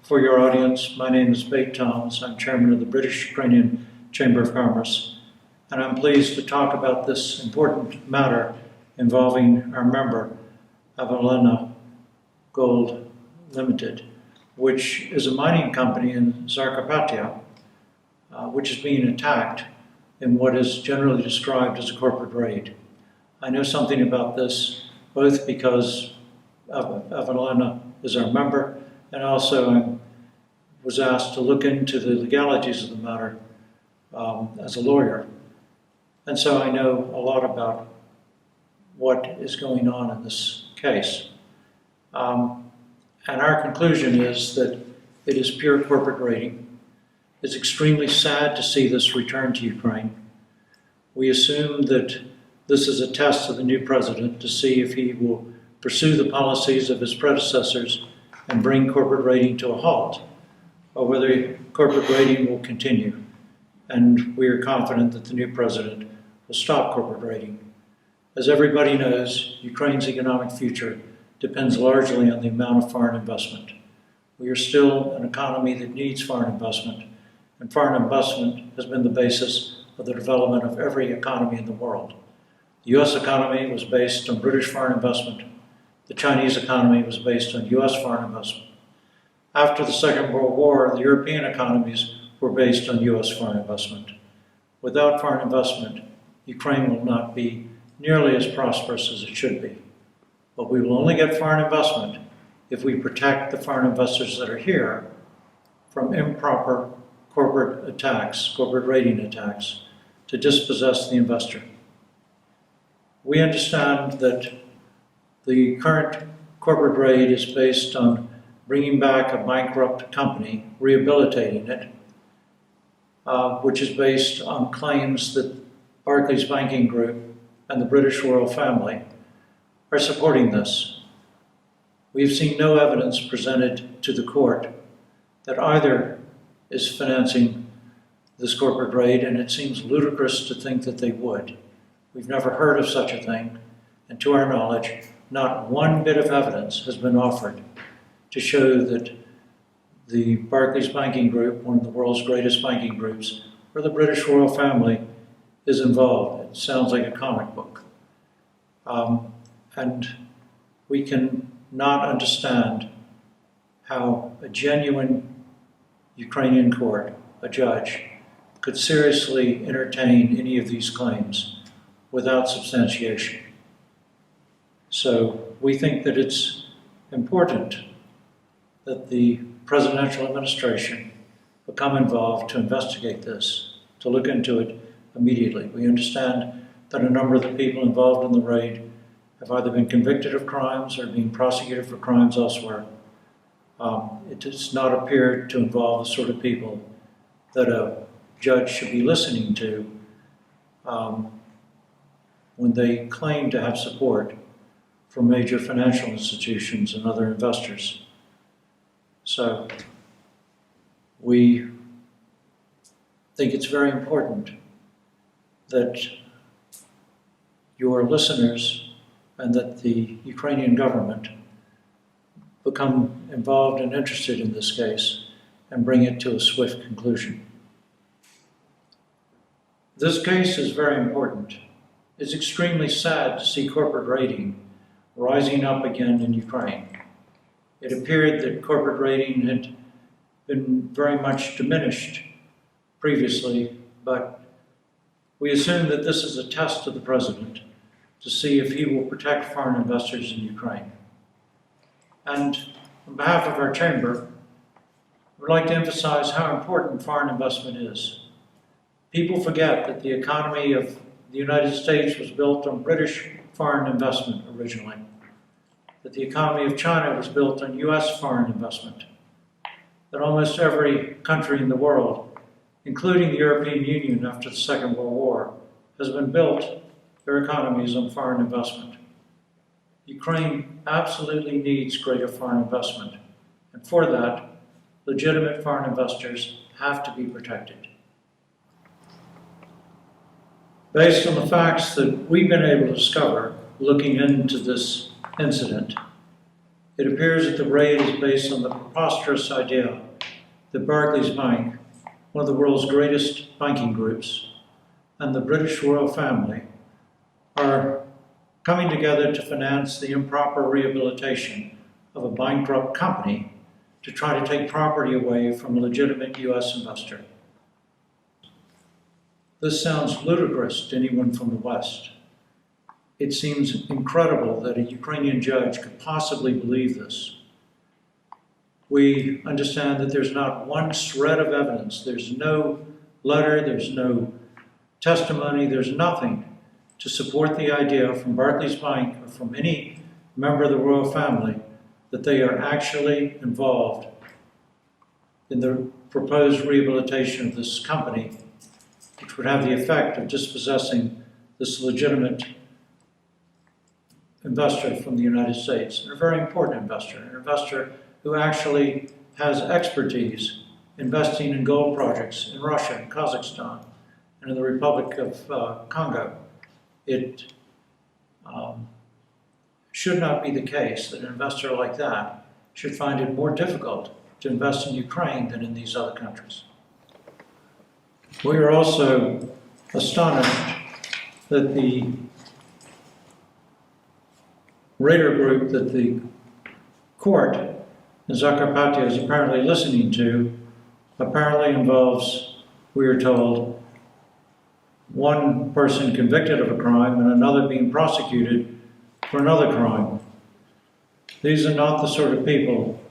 For your audience, my name is Beitt Toms. I'm chairman of the British-Ukrainian Chamber of Commerce, and I'm pleased to talk about this important matter involving our member, Avellana Gold Limited, which is a mining company in Zakarpattia, which is being attacked in what is generally described as a corporate raid. I know something about this, both because Avellana is our member, and also I was asked to look into the legalities of the matter as a lawyer. And so I know a lot about what is going on in this case. And our conclusion is that it is pure corporate raiding. It's extremely sad to see this return to Ukraine. We assume that this is a test of the new president to see if he will pursue the policies of his predecessors and bring corporate raiding to a halt, or whether corporate raiding will continue. And we are confident that the new president will stop corporate raiding. As everybody knows, Ukraine's economic future depends largely on the amount of foreign investment. We are still an economy that needs foreign investment, and foreign investment has been the basis of the development of every economy in the world. The US economy was based on British foreign investment. The Chinese economy was based on US foreign investment. After the Second World War, the European economies were based on US foreign investment. Without foreign investment, Ukraine will not be nearly as prosperous as it should be. But we will only get foreign investment if we protect the foreign investors that are here from improper corporate attacks, corporate raiding attacks, to dispossess the investor. We understand that the current corporate raid is based on bringing back a bankrupt company, rehabilitating it, which is based on claims that Barclays Banking Group and the British royal family are supporting this. We've seen no evidence presented to the court that either is financing this corporate raid, and it seems ludicrous to think that they would. We've never heard of such a thing, and to our knowledge, not one bit of evidence has been offered to show that the Barclays Banking Group, one of the world's greatest banking groups, or the British royal family is involved. It sounds like a comic book. And we can not understand how a genuine Ukrainian court, a judge, could seriously entertain any of these claims without substantiation. So we think that it's important that the presidential administration become involved to investigate this, to look into it immediately. We understand that a number of the people involved in the raid have either been convicted of crimes or being prosecuted for crimes elsewhere. It does not appear to involve the sort of people that a judge should be listening to when they claim to have support from major financial institutions and other investors. So we think it's very important that your listeners and that the Ukrainian government become involved and interested in this case and bring it to a swift conclusion. This case is very important. It's extremely sad to see corporate raiding rising up again in Ukraine. It appeared that corporate raiding had been very much diminished previously, but we assume that this is a test of the president to see if he will protect foreign investors in Ukraine. And on behalf of our chamber, we'd like to emphasize how important foreign investment is. People forget that the economy of the United States was built on British foreign investment originally, that the economy of China was built on US foreign investment, that almost every country in the world, including the European Union after the Second World War, has been built their economies on foreign investment. Ukraine absolutely needs greater foreign investment, and for that, legitimate foreign investors have to be protected. Based on the facts that we've been able to discover looking into this incident, It appears that the raid is based on the preposterous idea that Barclays Bank, one of the world's greatest banking groups, and the British royal family are coming together to finance the improper rehabilitation of a bankrupt company to try to take property away from a legitimate US investor. This sounds ludicrous to anyone from the West. It seems incredible that a Ukrainian judge could possibly believe this. We understand that there's not one shred of evidence. There's no letter, there's no testimony, there's nothing to support the idea from Barclays Bank or from any member of the royal family that they are actually involved in the proposed rehabilitation of this company, which would have the effect of dispossessing this legitimate investor from the United States, and a very important investor, an investor who actually has expertise investing in gold projects in Russia and Kazakhstan and in the Republic of Congo. It should not be the case that an investor like that should find it more difficult to invest in Ukraine than in these other countries. We are also astonished that the raider group that the court in Zakarpattia is apparently listening to apparently involves, we are told, one person convicted of a crime and another being prosecuted for another crime. These are not the sort of people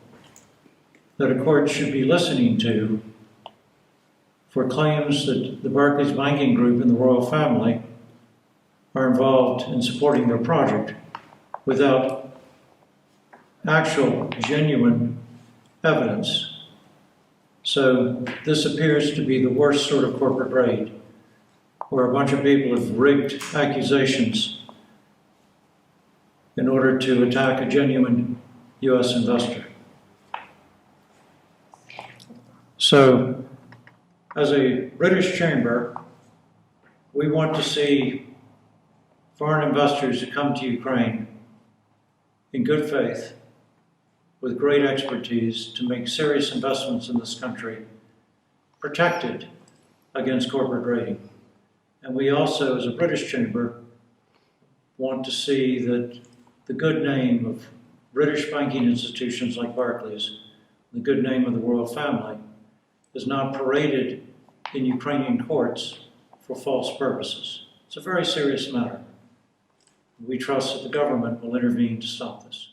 that a court should be listening to for claims that the Barclays banking group and the royal family are involved in supporting their project without actual, genuine evidence. So this appears to be the worst sort of corporate raid, where a bunch of people have rigged accusations in order to attack a genuine US investor. So, as a British chamber, we want to see foreign investors who come to Ukraine in good faith, with great expertise to make serious investments in this country, protected against corporate raiding. And we also, as a British chamber, want to see that the good name of British banking institutions like Barclays, the good name of the royal family, is not paraded in Ukrainian courts for false purposes. It's a very serious matter. We trust that the government will intervene to stop this.